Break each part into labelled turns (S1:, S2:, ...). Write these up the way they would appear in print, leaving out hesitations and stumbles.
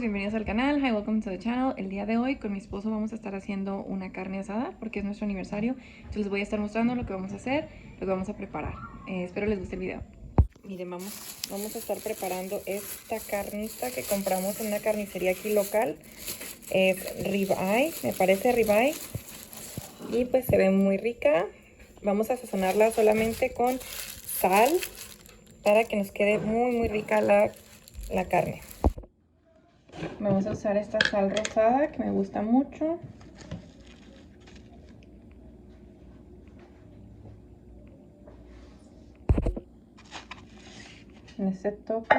S1: bienvenidos al canal. Hi, welcome to the channel. El día de hoy con mi esposo vamos a estar haciendo una carne asada porque es nuestro aniversario. Entonces les voy a estar mostrando lo que vamos a hacer, lo que vamos a preparar. Espero les guste el video. Miren, vamos a estar preparando esta carnita que compramos en una carnicería aquí local. Es ribeye, me parece ribeye. Y pues se ve muy rica. Vamos a sazonarla solamente con sal para que nos quede muy rica la carne. Vamos a usar esta sal rosada que me gusta mucho. En este toque.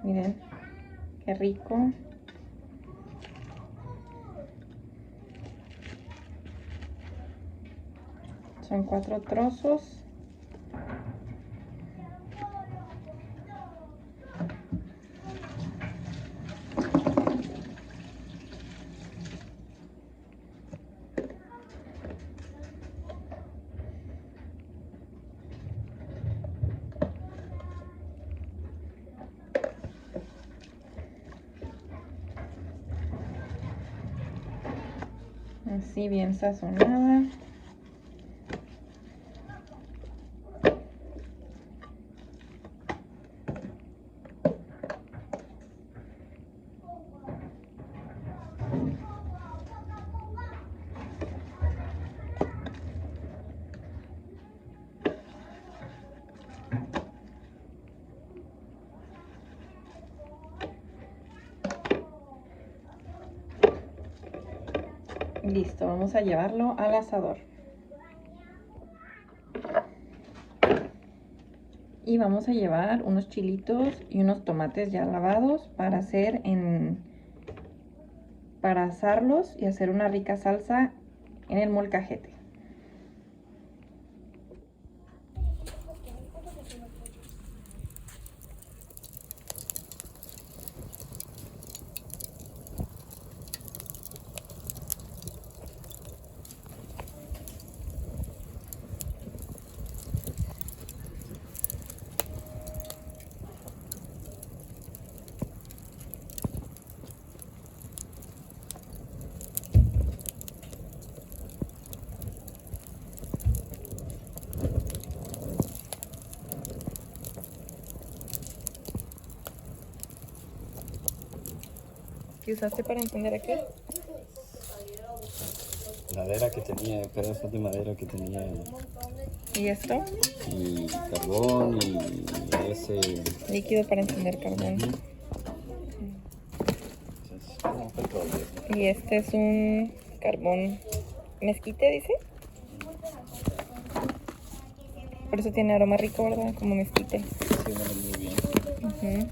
S1: Miren, qué rico. Son 4 trozos. Así bien sazonada. Listo, vamos a llevarlo al asador. Y vamos a llevar unos chilitos y unos tomates ya lavados para para asarlos y hacer una rica salsa en el molcajete. ¿Qué usaste para encender aquí?
S2: Madera que tenía, pedazos de madera que tenía.
S1: ¿Y esto?
S2: Y carbón y ese
S1: Líquido para encender carbón.
S2: es como petróleo.
S1: Y este es un carbón mezquite, dice. Por eso tiene aroma rico, ¿verdad? Como mezquite.
S2: Sí, huele muy bien.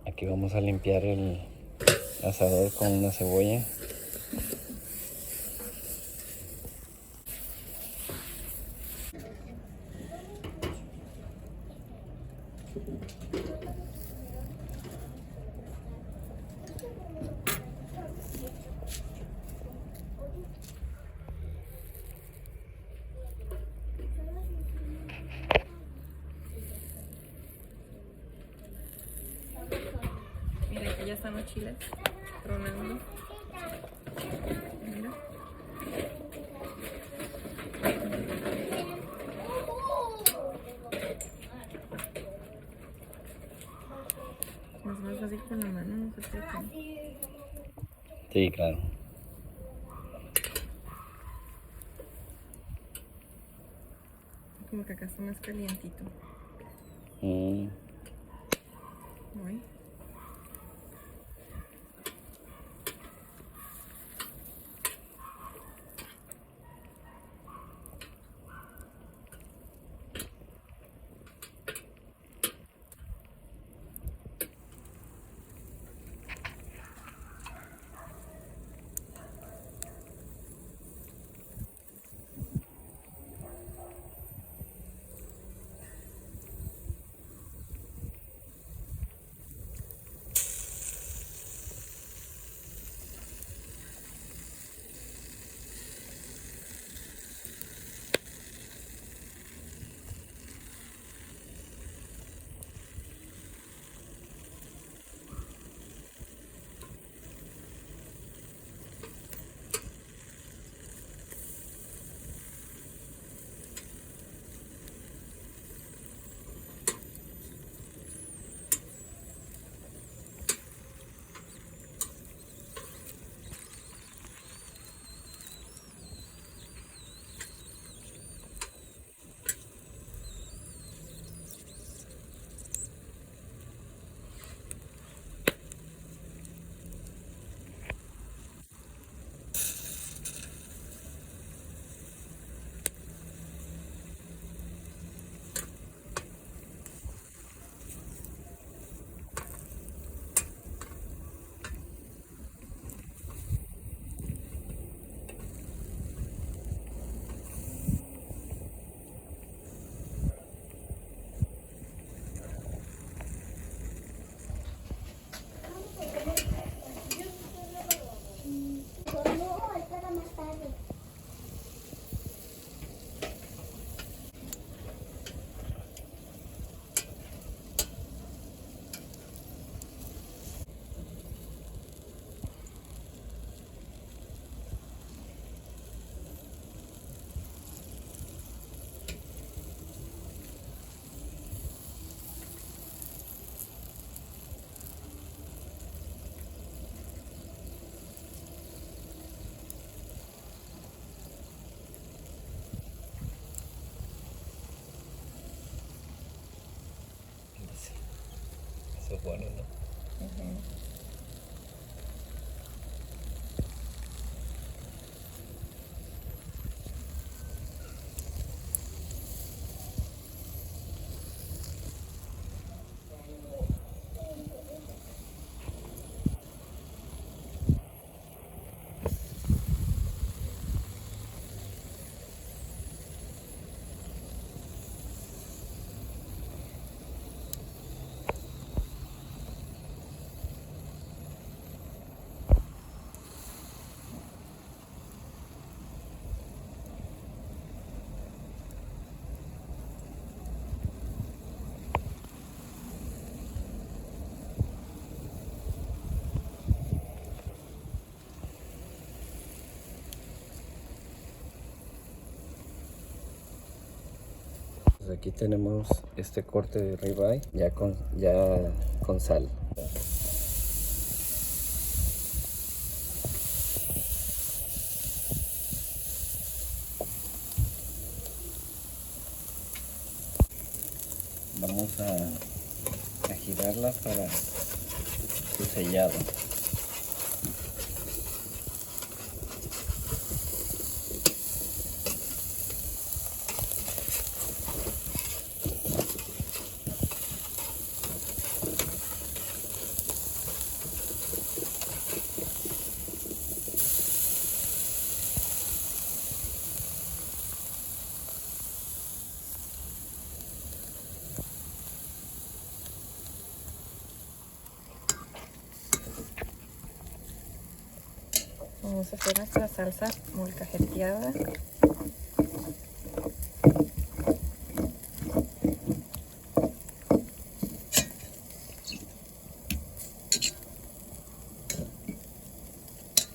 S2: Aquí vamos a limpiar el asador con una cebolla.
S1: Mira, aquí ya están los chiles tronando. Mira. Es más fácil con la mano, no se puede.
S2: Sí, claro.
S1: Como que acá está más calientito.
S2: Mm.
S1: Ay.
S2: Eso es bueno, ¿no? Pues aquí tenemos este corte de ribeye ya con sal. Vamos a girarla para su sellado.
S1: Vamos a hacer nuestra salsa molcajeteada.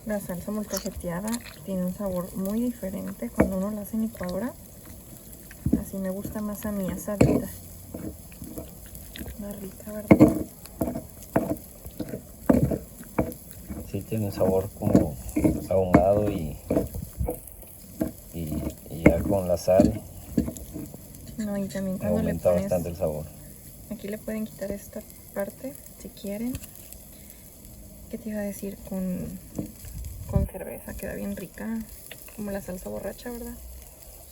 S1: La salsa molcajeteada tiene un sabor muy diferente cuando uno la hace en licuadora. Así me gusta más a mí, asadita. Más rica, ¿verdad?
S2: tiene un sabor como ahumado y ya con la sal
S1: No, y también cuando le
S2: aumenta
S1: pones,
S2: bastante el sabor.
S1: aquí le pueden quitar esta parte si quieren. ¿Qué te iba a decir? Con cerveza queda bien rica, como la salsa borracha, ¿verdad?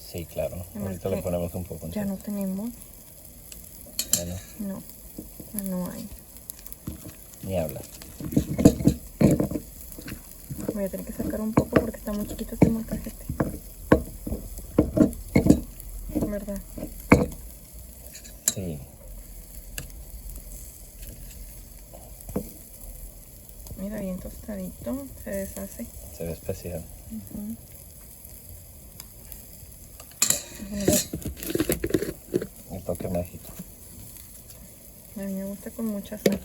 S2: Sí, claro.
S1: Además
S2: Ahorita le
S1: que
S2: ponemos un poco.
S1: ya no tenemos.
S2: Bueno,
S1: No, ya no hay.
S2: ni habla.
S1: Voy a tener que sacar un poco porque está muy chiquito este molcajete, ¿verdad?
S2: Sí.
S1: Mira, bien tostadito, se deshace.
S2: Se ve especial. Un toque mágico.
S1: A mí me gusta con mucha sal.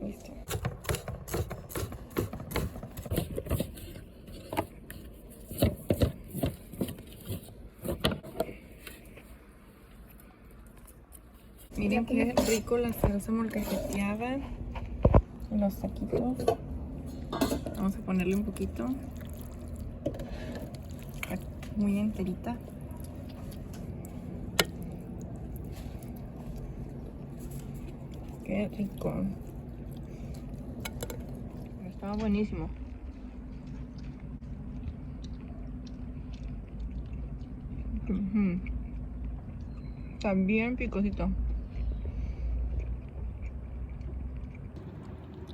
S1: Listo. Miren qué rico la salsa molcajeteada. Los taquitos. Vamos a ponerle un poquito. Muy enterita. Qué rico. Estaba buenísimo. Está bien picosito.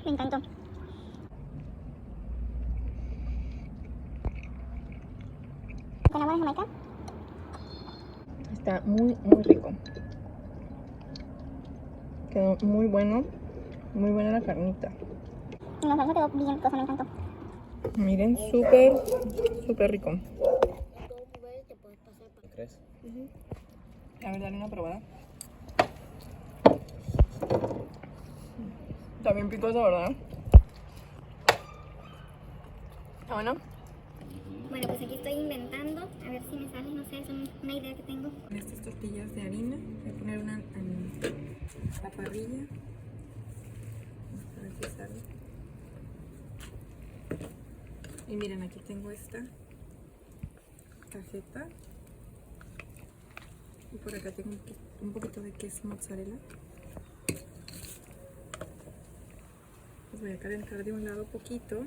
S3: Me encantó. ¿Con agua de Jamaica?
S1: Está muy, muy rico. Quedó muy bueno. Muy buena la carnita.
S3: La salsa quedó bien picosa, me encantó.
S1: Miren, súper, súper rico.
S2: ¿Crees?
S1: A ver, dale una probada. Está bien picoso, ¿verdad? ¿Está bueno?
S3: Bueno, pues aquí estoy inventando. A ver si me sale, no sé, es una idea que tengo.
S1: Con estas tortillas de harina voy a poner una en la parrilla. Vamos a ver si sale. Y miren, aquí tengo esta cajeta. Y por acá tengo un poquito de queso mozzarella. Los voy a calentar de un lado poquito.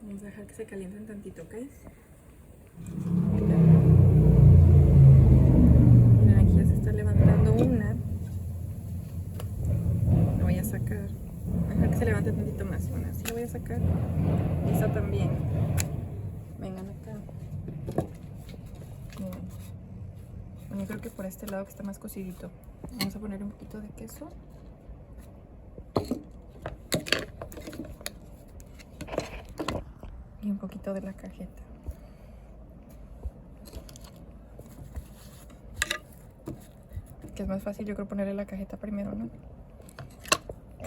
S1: Vamos a dejar que se calienten tantito, ¿ok? Miren, aquí ya se está levantando una. La voy a sacar. Voy a dejar que se levante tantito más. Bueno, así la voy a sacar. Y esta también. Vengan acá. Miren. Bueno, yo creo que por este lado que está más cocidito. Vamos a poner un poquito de queso. Y un poquito de la cajeta. Que es más fácil, yo creo, ponerle la cajeta primero, ¿no?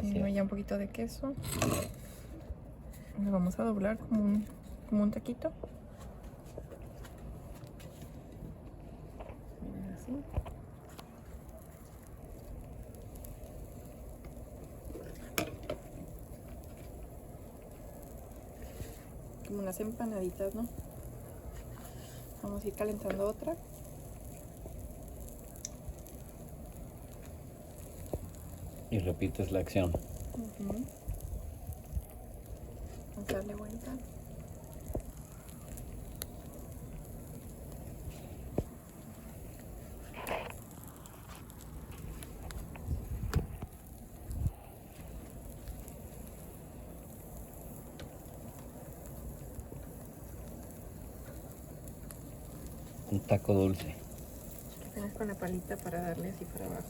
S1: Y luego ya un poquito de queso. Lo vamos a doblar como un taquito. Miren, así. Como unas empanaditas, ¿no? Vamos a ir calentando otra.
S2: Y repites la acción.
S1: Vamos a darle vuelta.
S2: Un taco dulce.
S1: Apenas con la palita para darle así para abajo.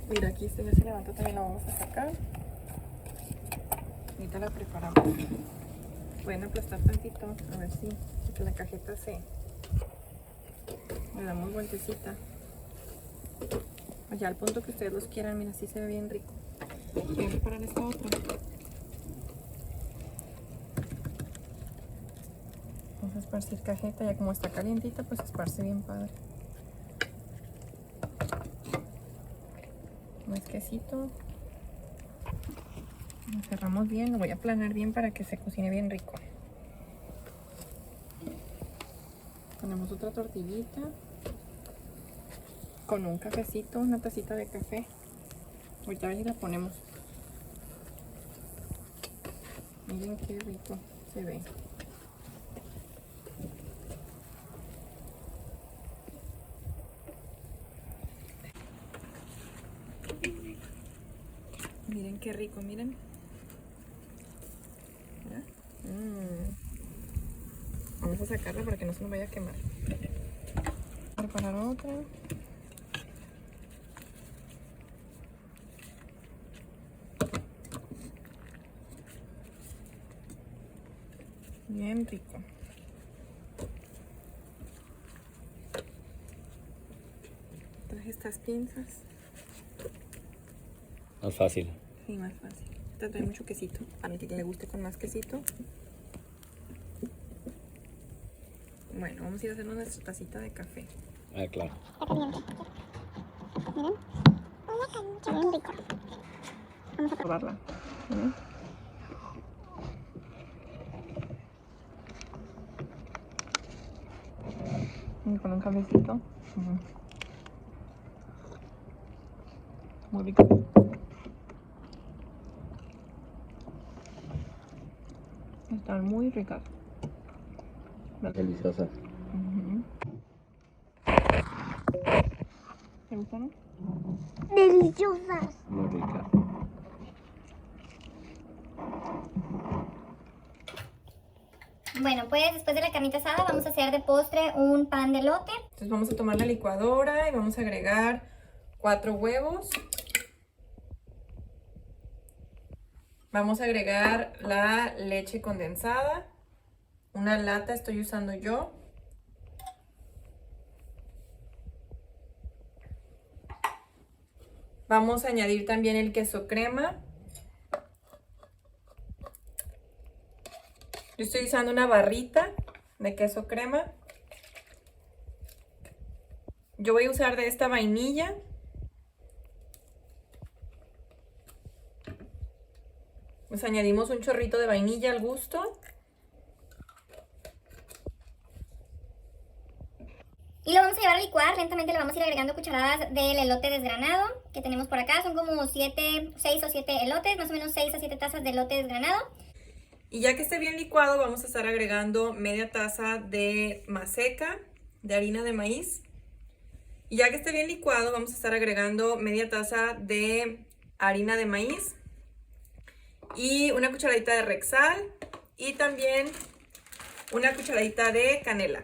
S1: Mira, aquí este ya se levantó, también lo vamos a sacar. Ahorita la preparamos. Pueden aplastar tantito, a ver si que la cajeta le damos vueltecita. Ya al punto que ustedes los quieran, mira, así se ve bien rico. Voy a preparar esta otra. Vamos a esparcir cajeta, ya como está calientita, pues esparce bien padre. Más quesito. Lo cerramos bien, lo voy a aplanar bien para que se cocine bien rico. Ponemos otra tortillita con un cafecito, una tacita de café. Ahorita a ver si la ponemos. Miren qué rico se ve. Miren qué rico, miren. Vamos a sacarla para que no se nos vaya a quemar. Preparar otra. Bien rico. Traje estas pinzas.
S2: Más fácil.
S1: Sí, más fácil. Esta trae mucho quesito. Para el que le guste con más quesito. Bueno, vamos a ir a hacernos nuestra tacita de café.
S2: Ah, claro.
S3: Está caliente. Miren. Está bien rico. Vamos a
S1: Probarla. Y con un cafecito. Muy rico. Están muy ricas.
S2: Deliciosa.
S1: Ujú. ¿Te gustaron?
S3: Deliciosas.
S2: Muy rica.
S3: Bueno, pues después de la carnita asada vamos a hacer de postre un pan de elote.
S1: Entonces vamos a tomar la licuadora y vamos a agregar 4 huevos. Vamos a agregar la leche condensada. Una lata estoy usando yo. Vamos a añadir también el queso crema. Yo estoy usando una barrita de queso crema. Yo voy a usar de esta vainilla. Pues añadimos un chorrito de vainilla al gusto.
S3: Y lo vamos a llevar a licuar, lentamente le vamos a ir agregando cucharadas del elote desgranado que tenemos por acá. Son como 6 o 7 elotes, más o menos 6 a 7 tazas de elote desgranado.
S1: Y ya que esté bien licuado, vamos a estar agregando media taza de maseca, de harina de maíz. Y ya que esté bien licuado, vamos a estar agregando media taza de harina de maíz y una cucharadita de Rexal y también una cucharadita de canela.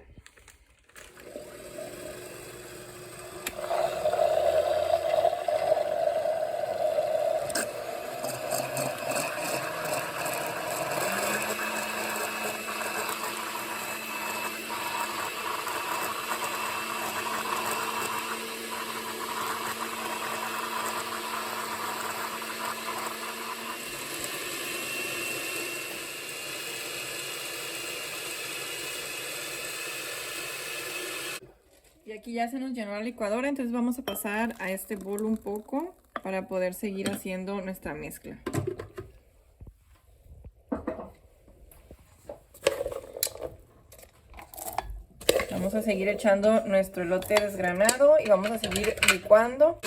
S1: Y aquí ya se nos llenó la licuadora, entonces vamos a pasar a este bol un poco para poder seguir haciendo nuestra mezcla. Vamos a seguir echando nuestro elote desgranado y vamos a seguir licuando.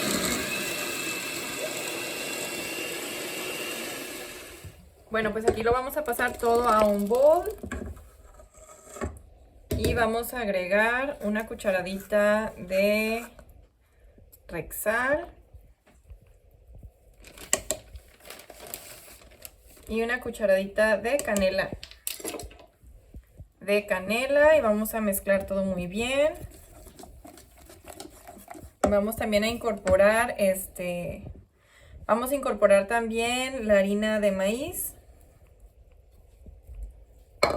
S1: Bueno, pues aquí lo vamos a pasar todo a un bol. Y vamos a agregar una cucharadita de Rexal. Y una cucharadita de canela. Y vamos a mezclar todo muy bien. Vamos también a incorporar vamos a incorporar también la harina de maíz.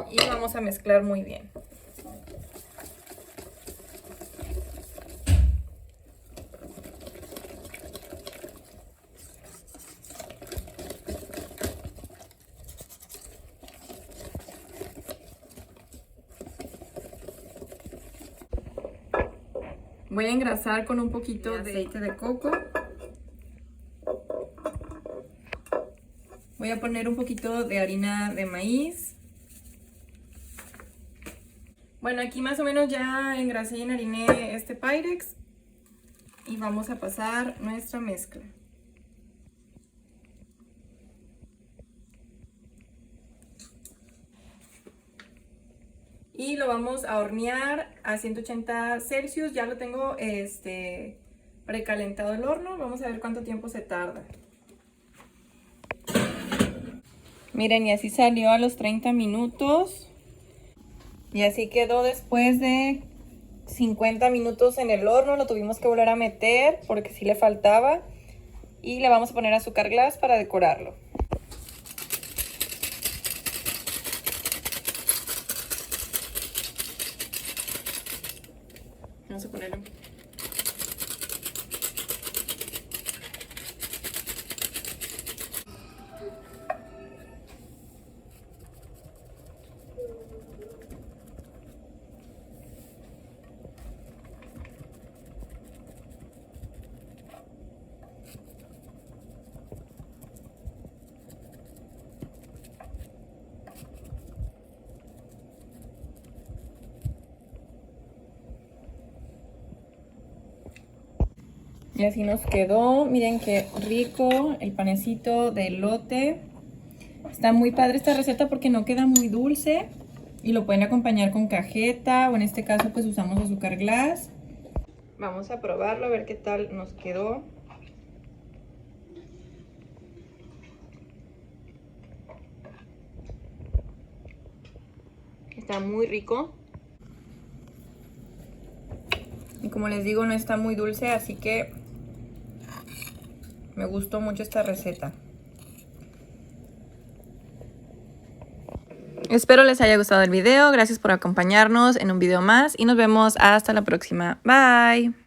S1: Y vamos a mezclar muy bien. Voy a engrasar con un poquito de aceite de coco. Voy a poner un poquito de harina de maíz. Bueno, aquí más o menos ya engrasé y enhariné este Pyrex. Y vamos a pasar nuestra mezcla. Y lo vamos a hornear a 180 Celsius. Ya lo tengo precalentado el horno. Vamos a ver cuánto tiempo se tarda. Miren, y así salió a los 30 minutos. Y así quedó después de 50 minutos en el horno. Lo tuvimos que volver a meter porque sí le faltaba. Y le vamos a poner azúcar glass para decorarlo. Vamos a ponerlo. Y así nos quedó. Miren qué rico el panecito de elote. Está muy padre esta receta porque no queda muy dulce. Y lo pueden acompañar con cajeta o en este caso pues usamos azúcar glass. Vamos a probarlo a ver qué tal nos quedó. Está muy rico. Y como les digo, no está muy dulce, así que me gustó mucho esta receta. Espero les haya gustado el video. Gracias por acompañarnos en un video más y nos vemos hasta la próxima. Bye.